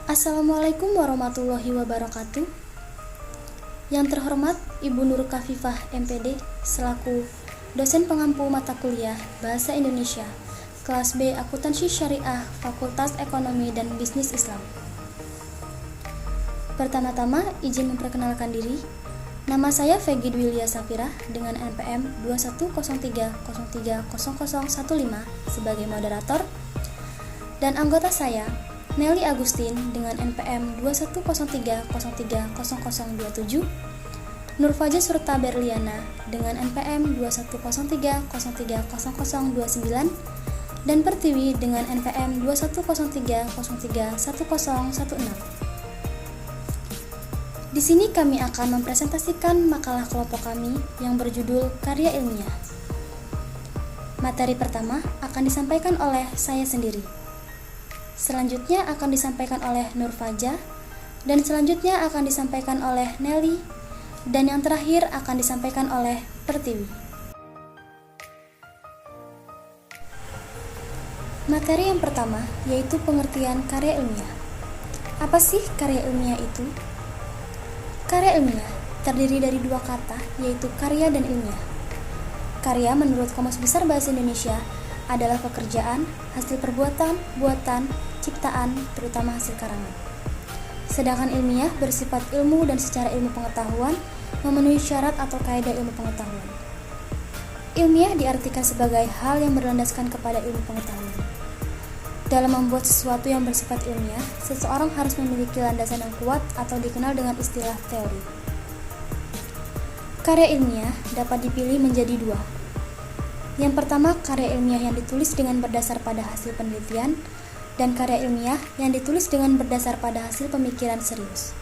Assalamualaikum warahmatullahi wabarakatuh. Yang terhormat Ibu Nur Kafifah MPD selaku dosen pengampu mata kuliah Bahasa Indonesia kelas B Akuntansi Syariah Fakultas Ekonomi dan Bisnis Islam. Pertama-tama izin memperkenalkan diri. Nama saya Vegi Dwilia Safira dengan NPM 2103030015 sebagai moderator, dan anggota saya Nelly Agustin dengan NPM 2103030027, Nurfaja Surta Berliana dengan NPM 2103030029, dan Pertiwi dengan NPM 2103031016. Di sini kami akan mempresentasikan makalah kelompok kami yang berjudul Karya Ilmiah. Materi pertama akan disampaikan oleh saya sendiri. Selanjutnya akan disampaikan oleh Nurfaja, dan selanjutnya akan disampaikan oleh Nelly, dan yang terakhir akan disampaikan oleh Pertiwi. Materi yang pertama yaitu pengertian karya ilmiah. Apa sih karya ilmiah itu? Karya ilmiah terdiri dari dua kata, yaitu karya dan ilmiah. Karya menurut Kamus Besar Bahasa Indonesia adalah pekerjaan, hasil perbuatan, buatan, ciptaan, terutama hasil karangan. Sedangkan ilmiah bersifat ilmu dan secara ilmu pengetahuan memenuhi syarat atau kaidah ilmu pengetahuan. Ilmiah diartikan sebagai hal yang berlandaskan kepada ilmu pengetahuan. Dalam membuat sesuatu yang bersifat ilmiah, seseorang harus memiliki landasan yang kuat atau dikenal dengan istilah teori. Karya ilmiah dapat dipilih menjadi dua. Yang pertama, karya ilmiah yang ditulis dengan berdasar pada hasil penelitian, dan karya ilmiah yang ditulis dengan berdasar pada hasil pemikiran serius.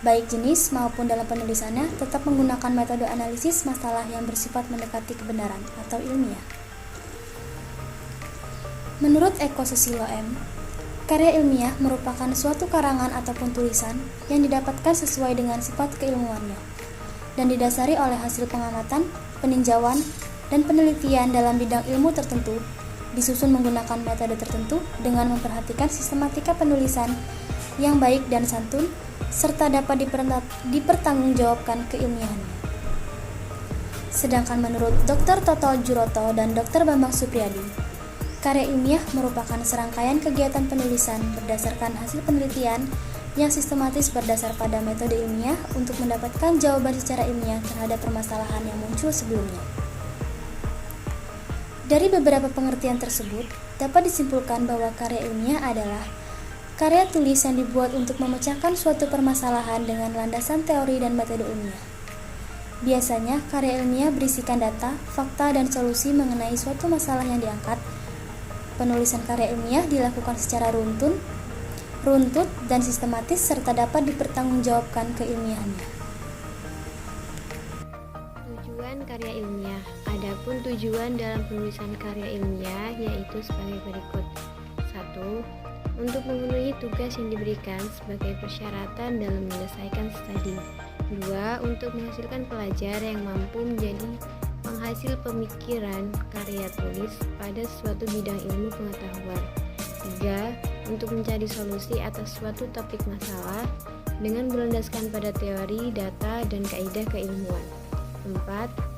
Baik jenis maupun dalam penulisannya tetap menggunakan metode analisis masalah yang bersifat mendekati kebenaran atau ilmiah. Menurut Eko Susilo M., karya ilmiah merupakan suatu karangan ataupun tulisan yang didapatkan sesuai dengan sifat keilmuannya dan didasari oleh hasil pengamatan, peninjauan, dan penelitian dalam bidang ilmu tertentu, disusun menggunakan metode tertentu dengan memperhatikan sistematika penulisan yang baik dan santun, serta dapat dipertanggungjawabkan keilmiahannya. Sedangkan menurut Dr. Toto Juroto dan Dr. Bambang Supriyadi, karya ilmiah merupakan serangkaian kegiatan penulisan berdasarkan hasil penelitian yang sistematis berdasar pada metode ilmiah untuk mendapatkan jawaban secara ilmiah terhadap permasalahan yang muncul sebelumnya. Dari beberapa pengertian tersebut, dapat disimpulkan bahwa karya ilmiah adalah karya tulis yang dibuat untuk memecahkan suatu permasalahan dengan landasan teori dan metode ilmiah. Biasanya, karya ilmiah berisikan data, fakta, dan solusi mengenai suatu masalah yang diangkat. Penulisan karya ilmiah dilakukan secara runtut, dan sistematis serta dapat dipertanggungjawabkan keilmiahannya. Tujuan karya ilmiah. Adapun tujuan dalam penulisan karya ilmiah yaitu sebagai berikut. 1. Untuk memenuhi tugas yang diberikan sebagai persyaratan dalam menyelesaikan studi. 2. Untuk menghasilkan pelajar yang mampu menjadi penghasil pemikiran karya tulis pada suatu bidang ilmu pengetahuan. 3. Untuk mencari solusi atas suatu topik masalah dengan berlandaskan pada teori, data, dan kaidah keilmuan. 4.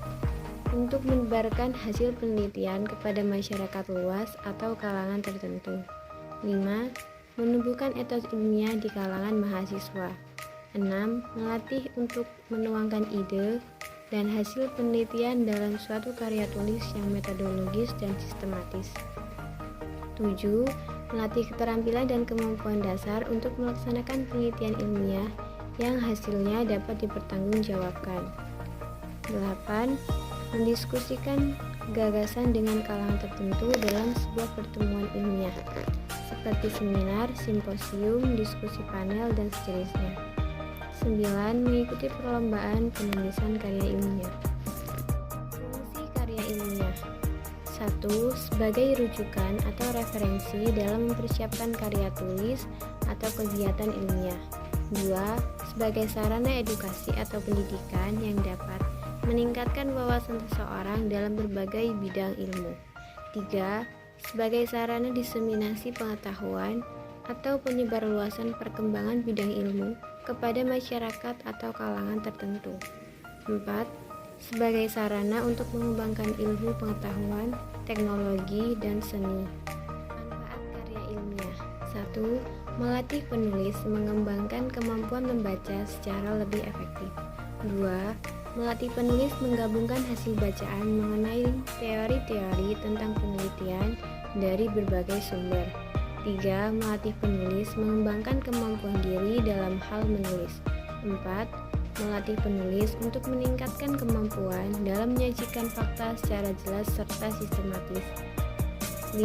Untuk menyebarkan hasil penelitian kepada masyarakat luas atau kalangan tertentu. 5. Menumbuhkan etos ilmiah di kalangan mahasiswa. 6. Melatih untuk menuangkan ide dan hasil penelitian dalam suatu karya tulis yang metodologis dan sistematis. 7. Melatih keterampilan dan kemampuan dasar untuk melaksanakan penelitian ilmiah yang hasilnya dapat dipertanggungjawabkan. 8. Mendiskusikan gagasan dengan kalangan tertentu dalam sebuah pertemuan ilmiah, seperti seminar, simposium, diskusi panel, dan sejenisnya. 9. Mengikuti perlombaan penulisan karya ilmiah. Fungsi karya ilmiah. 1. Sebagai rujukan atau referensi dalam mempersiapkan karya tulis atau kegiatan ilmiah. 2. Sebagai sarana edukasi atau pendidikan yang dapat meningkatkan wawasan seseorang dalam berbagai bidang ilmu. 3. Sebagai sarana diseminasi pengetahuan atau penyebarluasan perkembangan bidang ilmu kepada masyarakat atau kalangan tertentu. 4. Sebagai sarana untuk mengembangkan ilmu pengetahuan, teknologi, dan seni. Manfaat karya ilmiah. 1. Melatih penulis mengembangkan kemampuan membaca secara lebih efektif. 2. Melatih penulis menggabungkan hasil bacaan mengenai teori-teori tentang penelitian dari berbagai sumber. 3. Melatih penulis mengembangkan kemampuan diri dalam hal menulis. 4. Melatih penulis untuk meningkatkan kemampuan dalam menyajikan fakta secara jelas serta sistematis. 5.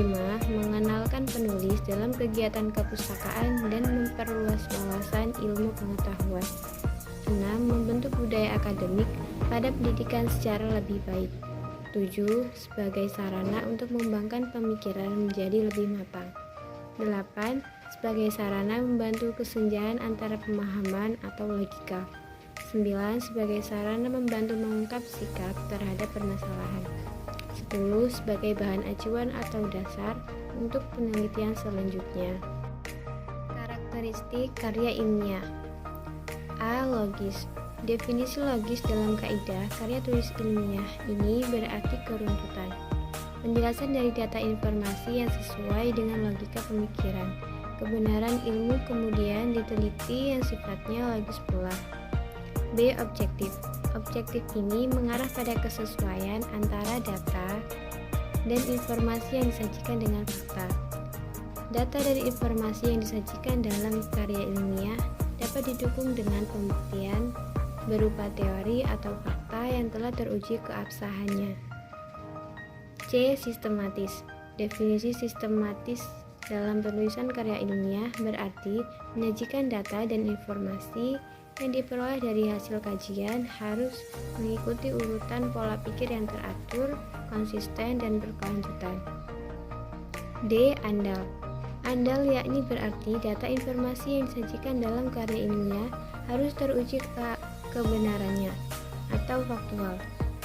Mengenalkan penulis dalam kegiatan kepustakaan dan memperluas wawasan ilmu pengetahuan. 6. Membentuk budaya akademik pada pendidikan secara lebih baik. 7. Sebagai sarana untuk mengembangkan pemikiran menjadi lebih matang. 8. Sebagai sarana membantu kesenjangan antara pemahaman atau logika. 9. Sebagai sarana membantu mengungkap sikap terhadap permasalahan. 10. Sebagai bahan acuan atau dasar untuk penelitian selanjutnya. Karakteristik karya ilmiah. A. Logis. Definisi logis dalam kaidah karya tulis ilmiah ini berarti keruntutan, penjelasan dari data informasi yang sesuai dengan logika pemikiran. Kebenaran ilmu kemudian diteliti yang sifatnya logis pula. B. Objektif. Objektif ini mengarah pada kesesuaian antara data dan informasi yang disajikan dengan fakta. Data dari informasi yang disajikan dalam karya ilmiah dapat didukung dengan pembuktian berupa teori atau fakta yang telah teruji keabsahannya. C. Sistematis. Definisi sistematis dalam penulisan karya ilmiah berarti menyajikan data dan informasi yang diperoleh dari hasil kajian harus mengikuti urutan pola pikir yang teratur, konsisten, dan berkelanjutan. D. Andal. Andal yakni berarti data informasi yang disajikan dalam karya ilmiah harus teruji kebenarannya atau faktual.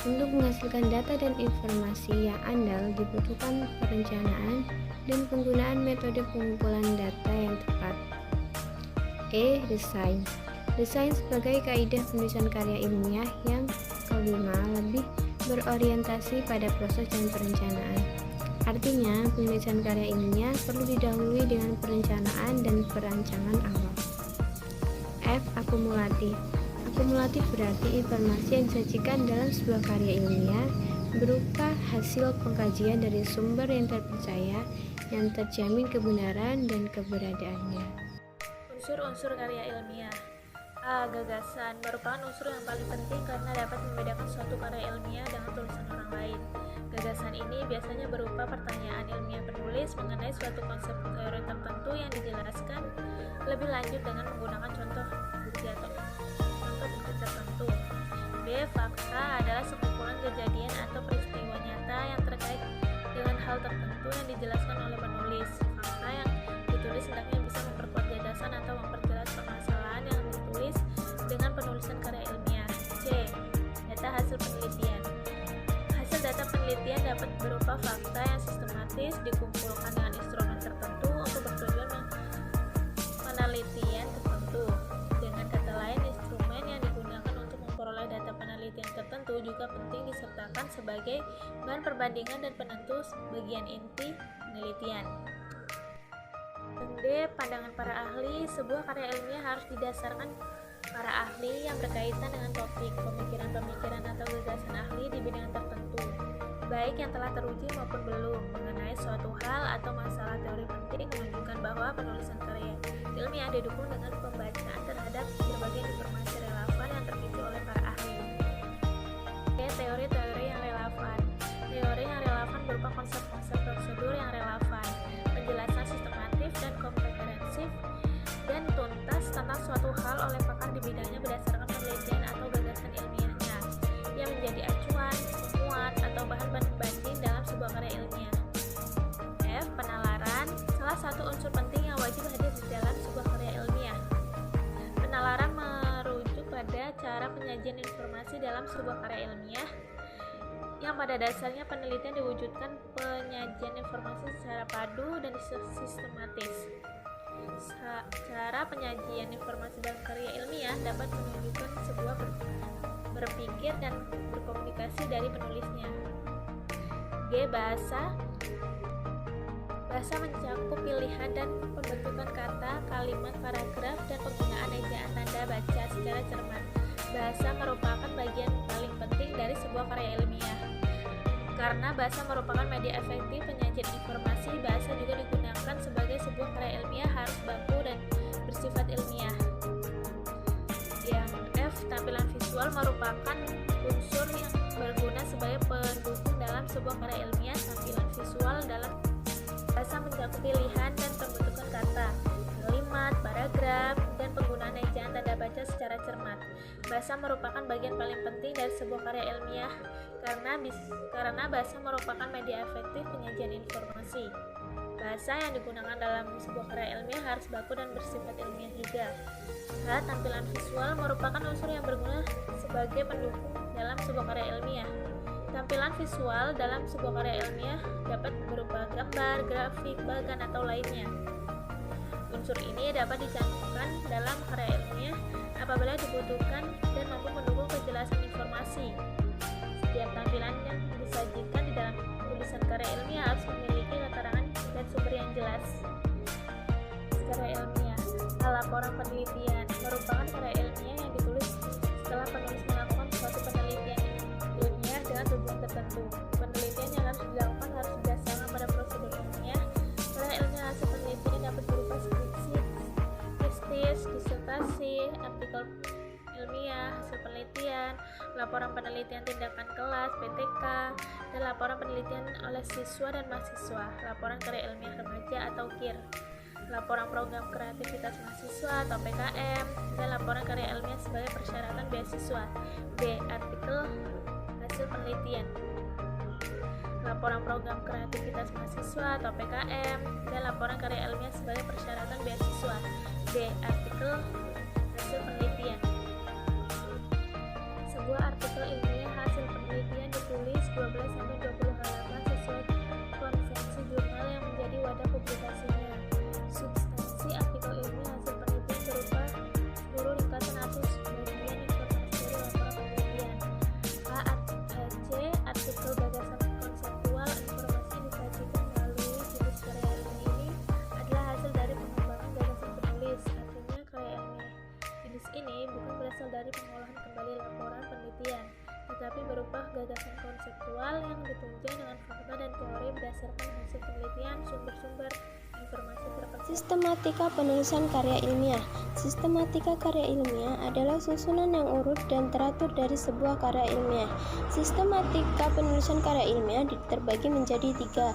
Untuk menghasilkan data dan informasi yang andal dibutuhkan perencanaan dan penggunaan metode pengumpulan data yang tepat. E. Desain. Desain sebagai kaidah penulisan karya ilmiah yang kelima lebih berorientasi pada proses dan perencanaan. Artinya, penulisan karya ilmiah perlu didahului dengan perencanaan dan perancangan awal. F. Akumulatif. Akumulatif berarti informasi yang disajikan dalam sebuah karya ilmiah berupa hasil pengkajian dari sumber yang terpercaya yang terjamin kebenaran dan keberadaannya. Unsur-unsur karya ilmiah. A. Gagasan merupakan unsur yang paling penting karena dapat membedakan suatu karya ilmiah dengan tulisan orang lain. Gagasan ini biasanya berupa pertanyaan ilmiah penulis mengenai suatu konsep teori tertentu yang dijelaskan lebih lanjut dengan menggunakan contoh bukti tertentu. B. Fakta adalah sekumpulan kejadian atau peristiwa nyata yang terkait dengan hal tertentu yang dijelaskan oleh penulis. Fakta yang ditulis hendaknya bisa memperkuat gagasan atau memperjelas permasalahan yang ditulis dengan penulisan karya ilmiah. C. Data hasil penelitian. Hasil data penelitian dapat berupa fakta yang sistematis dikumpulkan dengan instrumen tertentu untuk bertujuan penelitian tertentu. Dengan kata lain, instrumen yang digunakan untuk memperoleh data penelitian tertentu juga penting disertakan sebagai bahan perbandingan dan penentu bagian inti penelitian. D. Pandangan para ahli. Sebuah karya ilmiah harus didasarkan para ahli yang berkaitan dengan topik, pemikiran-pemikiran atau gagasan ahli di bidang tertentu, baik yang telah teruji maupun belum, mengenai suatu hal atau masalah. Teori penting menunjukkan bahwa penulisan karya ilmiah didukung dengan pembacaan terhadap berbagai informasi relevan yang terpicu oleh para ahli. Teori-teori yang relevan. Teori yang relevan berupa konsep-konsep prosedur yang relevan, penjelasan sistematif dan komprehensif dan tuntas tentang suatu hal oleh pakar di bidangnya berdasarkan penelitian atau gagasan ilmiahnya yang menjadi acuan, muat, atau bahan banding dalam sebuah karya ilmiah. F. Penalaran. Salah satu unsur penting yang wajib hadir di dalam sebuah karya ilmiah. Penalaran merujuk pada cara penyajian informasi dalam sebuah karya ilmiah yang pada dasarnya penelitian diwujudkan penyajian informasi secara padu dan sistematis. Cara penyajian informasi dalam karya ilmiah dapat menunjukkan sebuah berpikir dan berkomunikasi dari penulisnya. G. Bahasa mencakup pilihan dan pembentukan kata, kalimat, paragraf, dan penggunaan ejaan tanda baca secara cermat. Bahasa merupakan bagian paling penting dari sebuah karya ilmiah. Karena bahasa merupakan media efektif penyajian informasi, bahasa juga digunakan sebagai sebuah karya ilmiah harus baku dan bersifat ilmiah. Yang F. Tampilan visual merupakan unsur yang berguna sebagai pendukung dalam sebuah karya ilmiah. Tampilan visual dalam bahasa mencakup pilihan dan pembentukan kata, kalimat, paragraf, dan penggunaan ejaan tanda baca secara cermat. Bahasa merupakan bagian paling penting dari sebuah karya ilmiah karena bahasa merupakan media efektif penyajian informasi. Bahasa yang digunakan dalam sebuah karya ilmiah harus baku dan bersifat ilmiah juga. H. Tampilan visual merupakan unsur yang berguna sebagai pendukung dalam sebuah karya ilmiah. Tampilan visual dalam sebuah karya ilmiah dapat berupa gambar, grafik, bagan, atau lainnya. Unsur ini dapat dicantumkan dalam karya ilmiah apabila dibutuhkan dan mampu mendukung kejelasan informasi. Setiap tampilan yang disajikan di dalam tulisan karya ilmiah harus memiliki keterangan dan sumber yang jelas. Karya ilmiah, laporan penelitian merupakan karya ilmiah yang ditulis setelah penulis melakukan suatu penelitian ilmiah dengan tujuan tertentu. Penelitian yang harus dilakukan harus berdasarkan pada prosedur ilmiah. Karya ilmiah hasil penelitian dapat berupa skripsi, tesis, disertasi, artikel ilmiah, hasil penelitian, laporan penelitian tindakan kelas (PTK), dan laporan penelitian oleh siswa dan mahasiswa, laporan karya ilmiah remaja atau KIR, laporan program kreativitas mahasiswa atau PKM, dan laporan karya ilmiah sebagai persyaratan beasiswa. B. Artikel hasil penelitian, laporan program kreativitas mahasiswa atau PKM, dan laporan karya ilmiah sebagai persyaratan beasiswa. D. Artikel hasil penelitian. Sebuah artikel ilmiah hasil penelitian ditulis 12-20 halaman sesuai konvensi jurnal yang menjadi wadah publikasinya. Substansi artikel ilmiah hasil penelitian berupa seluruh ringkasan atau bagian informasi dari laporan penelitian. C. Artikel gagasan konseptual informasi disajikan melalui jenis karya ilmiah ini adalah hasil dari pengembangan gagasan penulis. Artinya karya ilmiah jenis ini bukan berasal dari pengolahan kembali laporan penelitian, tetapi berupa gagasan konseptual yang ditunjang dengan fakta dan teori berdasarkan hasil penelitian, sumber-sumber informasi terpenting. Sistematika penulisan karya ilmiah. Sistematika karya ilmiah adalah susunan yang urut dan teratur dari sebuah karya ilmiah. Sistematika penulisan karya ilmiah terbagi menjadi 3,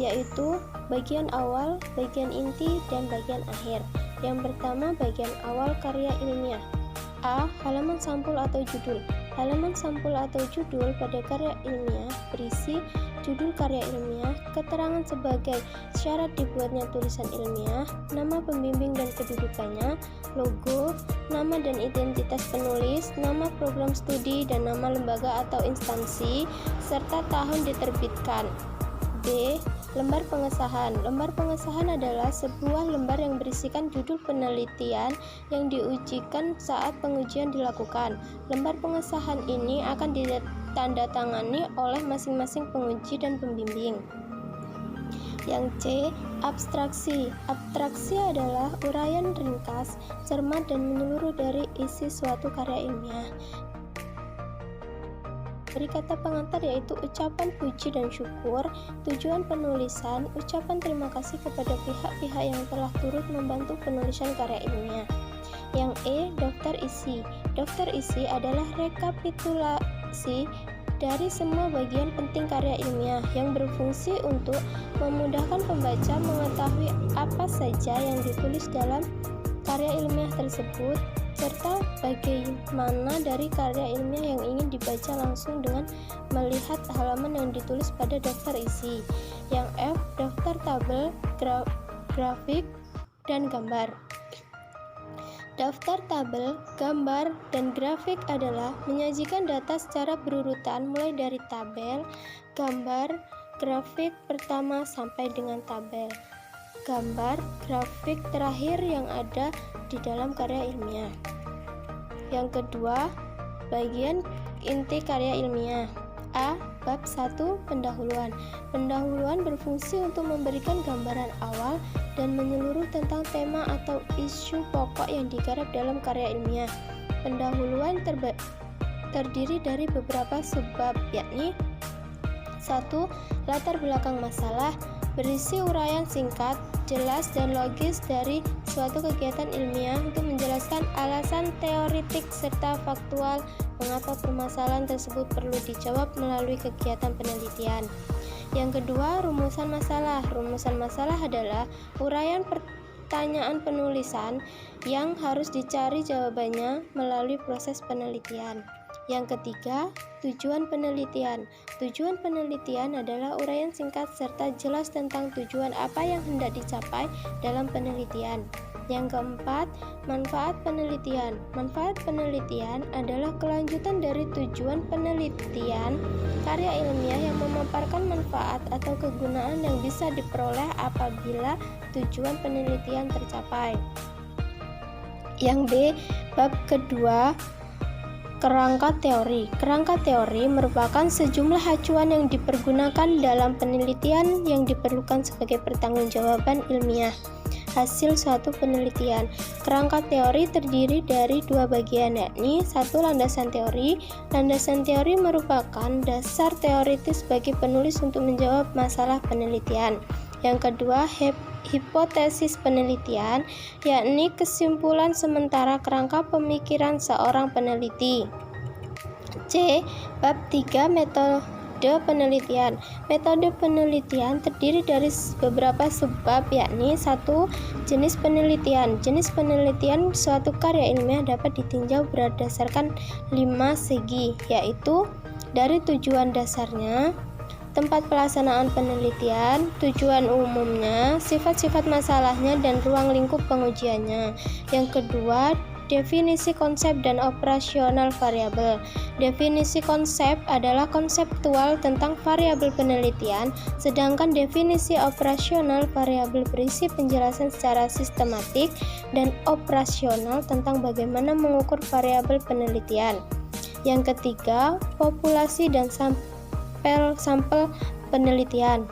yaitu bagian awal, bagian inti, dan bagian akhir. Yang pertama, bagian awal karya ilmiah. A. Halaman sampul atau judul. Halaman sampul atau judul pada karya ilmiah berisi judul karya ilmiah, keterangan sebagai syarat dibuatnya tulisan ilmiah, nama pembimbing dan kedudukannya, logo, nama dan identitas penulis, nama program studi dan nama lembaga atau instansi, serta tahun diterbitkan. B. Lembar pengesahan. Lembar pengesahan adalah sebuah lembar yang berisikan judul penelitian yang diujikan saat pengujian dilakukan. Lembar pengesahan ini akan ditandatangani oleh masing-masing penguji dan pembimbing. Yang C. Abstraksi. Abstraksi adalah uraian ringkas, cermat, dan menyeluruh dari isi suatu karya ilmiah. Dari kata pengantar yaitu ucapan puji dan syukur, tujuan penulisan, ucapan terima kasih kepada pihak-pihak yang telah turut membantu penulisan karya ilmiah. Yang E. Daftar isi. Daftar isi adalah rekapitulasi dari semua bagian penting karya ilmiah yang berfungsi untuk memudahkan pembaca mengetahui apa saja yang ditulis dalam karya ilmiah tersebut, serta bagaimana dari karya ilmiah yang ingin dibaca langsung dengan melihat halaman yang ditulis pada daftar isi. Yang F. Daftar tabel, grafik, dan gambar. Daftar tabel, gambar, dan grafik adalah menyajikan data secara berurutan mulai dari tabel, gambar, grafik pertama sampai dengan tabel. gambar, grafik terakhir yang ada di dalam karya ilmiah. Yang kedua, bagian inti karya ilmiah. A. Bab 1. Pendahuluan. Pendahuluan berfungsi untuk memberikan gambaran awal dan menyeluruh tentang tema atau isu pokok yang digarap dalam karya ilmiah. Pendahuluan terdiri dari beberapa subbab, yakni 1. Latar belakang masalah, berisi uraian singkat, jelas dan logis dari suatu kegiatan ilmiah untuk menjelaskan alasan teoritik serta faktual mengapa permasalahan tersebut perlu dijawab melalui kegiatan penelitian. Yang kedua, rumusan masalah. Rumusan masalah adalah uraian pertanyaan penulisan yang harus dicari jawabannya melalui proses penelitian. Yang ketiga, tujuan penelitian. Tujuan penelitian adalah uraian singkat serta jelas tentang tujuan apa yang hendak dicapai dalam penelitian. Yang keempat, manfaat penelitian. Manfaat penelitian adalah kelanjutan dari tujuan penelitian karya ilmiah yang memaparkan manfaat atau kegunaan yang bisa diperoleh apabila tujuan penelitian tercapai. Yang B, bab kedua, kerangka teori. Kerangka teori merupakan sejumlah acuan yang dipergunakan dalam penelitian yang diperlukan sebagai pertanggungjawaban ilmiah hasil suatu penelitian. Kerangka teori terdiri dari dua bagian, yakni 1. Landasan teori. Landasan teori merupakan dasar teoritis bagi penulis untuk menjawab masalah penelitian. Yang kedua, hipotesis penelitian, yakni kesimpulan sementara kerangka pemikiran seorang peneliti. C. Bab 3. Metode penelitian. Metode penelitian terdiri dari beberapa subbab, yakni 1. Jenis penelitian. Jenis penelitian suatu karya ilmiah dapat ditinjau berdasarkan 5 segi, yaitu dari tujuan dasarnya, tempat pelaksanaan penelitian, tujuan umumnya, sifat-sifat masalahnya, dan ruang lingkup pengujiannya. Yang kedua, definisi konsep dan operasional variabel. Definisi konsep adalah konseptual tentang variabel penelitian, sedangkan definisi operasional variabel berisi penjelasan secara sistematik dan operasional tentang bagaimana mengukur variabel penelitian. Yang ketiga, populasi dan sampel penelitian.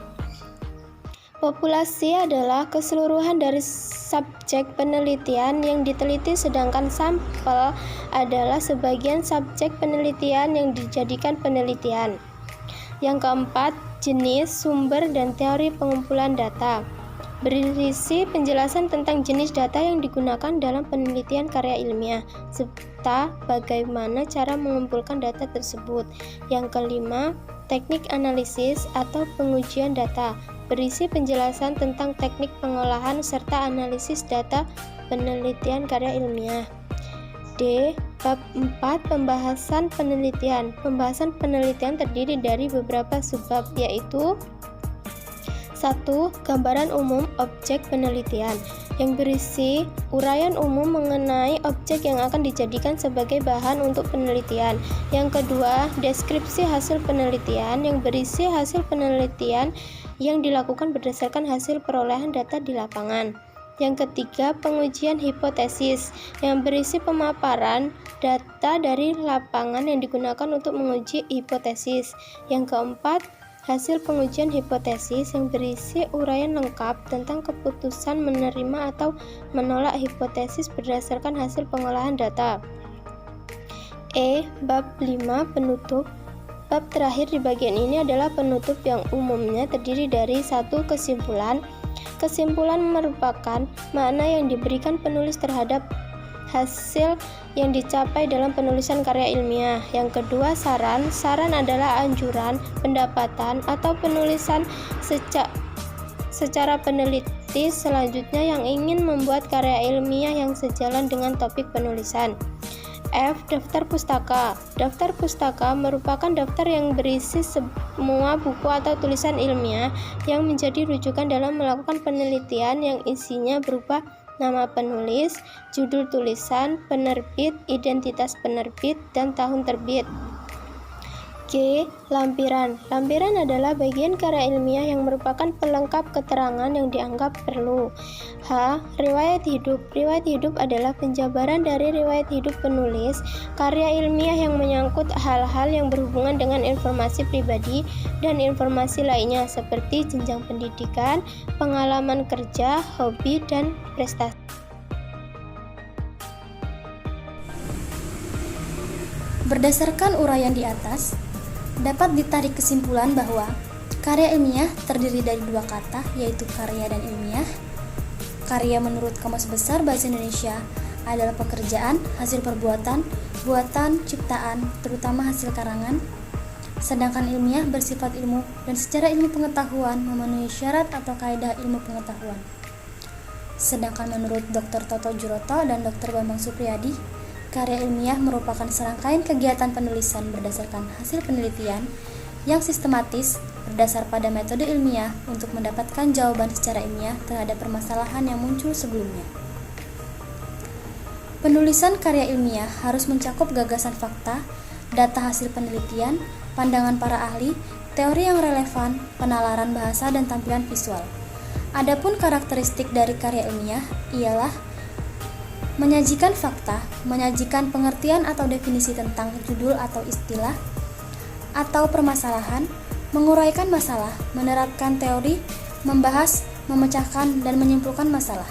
Populasi adalah keseluruhan dari subjek penelitian yang diteliti, sedangkan sampel adalah sebagian subjek penelitian yang dijadikan penelitian. Yang keempat, jenis, sumber, dan teori pengumpulan data. Berisi penjelasan tentang jenis data yang digunakan dalam penelitian karya ilmiah, serta bagaimana cara mengumpulkan data tersebut. Yang kelima, teknik analisis atau pengujian data. Berisi penjelasan tentang teknik pengolahan serta analisis data penelitian karya ilmiah. D. Bab 4. Pembahasan penelitian. Pembahasan penelitian terdiri dari beberapa subbab, yaitu 1. Gambaran umum objek penelitian, yang berisi uraian umum mengenai objek yang akan dijadikan sebagai bahan untuk penelitian. Yang kedua, deskripsi hasil penelitian, yang berisi hasil penelitian yang dilakukan berdasarkan hasil perolehan data di lapangan. Yang ketiga, pengujian hipotesis, yang berisi pemaparan data dari lapangan yang digunakan untuk menguji hipotesis. Yang keempat, hasil pengujian hipotesis, yang berisi uraian lengkap tentang keputusan menerima atau menolak hipotesis berdasarkan hasil pengolahan data. Bab 5. Penutup. Bab terakhir di bagian ini adalah penutup, yang umumnya terdiri dari 1. Kesimpulan. Kesimpulan merupakan makna yang diberikan penulis terhadap hasil yang dicapai dalam penulisan karya ilmiah. Yang kedua, saran. Saran adalah anjuran, pendapatan, atau penulisan secara peneliti selanjutnya yang ingin membuat karya ilmiah yang sejalan dengan topik penulisan. Daftar pustaka. Daftar pustaka merupakan daftar yang berisi semua buku atau tulisan ilmiah yang menjadi rujukan dalam melakukan penelitian, yang isinya berupa nama penulis, judul tulisan, penerbit, identitas penerbit, dan tahun terbit. G. Lampiran. Lampiran adalah bagian karya ilmiah yang merupakan pelengkap keterangan yang dianggap perlu. H. Riwayat hidup. Riwayat hidup adalah penjabaran dari riwayat hidup penulis, karya ilmiah yang menyangkut hal-hal yang berhubungan dengan informasi pribadi dan informasi lainnya seperti jenjang pendidikan, pengalaman kerja, hobi, dan prestasi. Berdasarkan uraian di atas, dapat ditarik kesimpulan bahwa karya ilmiah terdiri dari dua kata, yaitu karya dan ilmiah. Karya menurut Kamus Besar Bahasa Indonesia adalah pekerjaan, hasil perbuatan, buatan, ciptaan, terutama hasil karangan. Sedangkan ilmiah bersifat ilmu dan secara ilmu pengetahuan memenuhi syarat atau kaidah ilmu pengetahuan. Sedangkan menurut Dr. Toto Djuroto dan Dr. Bambang Supriyadi, karya ilmiah merupakan serangkaian kegiatan penulisan berdasarkan hasil penelitian yang sistematis berdasar pada metode ilmiah untuk mendapatkan jawaban secara ilmiah terhadap permasalahan yang muncul sebelumnya. Penulisan karya ilmiah harus mencakup gagasan fakta, data hasil penelitian, pandangan para ahli, teori yang relevan, penalaran bahasa, dan tampilan visual. Adapun karakteristik dari karya ilmiah ialah menyajikan fakta, menyajikan pengertian atau definisi tentang judul atau istilah atau permasalahan, menguraikan masalah, menerapkan teori, membahas, memecahkan, dan menyimpulkan masalah.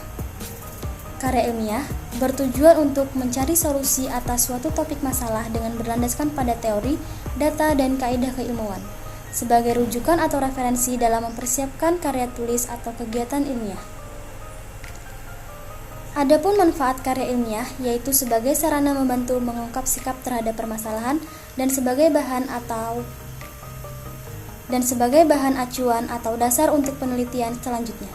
Karya ilmiah bertujuan untuk mencari solusi atas suatu topik masalah dengan berlandaskan pada teori, data, dan kaidah keilmuan sebagai rujukan atau referensi dalam mempersiapkan karya tulis atau kegiatan ilmiah. Adapun manfaat karya ilmiah yaitu sebagai sarana membantu mengungkap sikap terhadap permasalahan dan sebagai bahan acuan atau dasar untuk penelitian selanjutnya.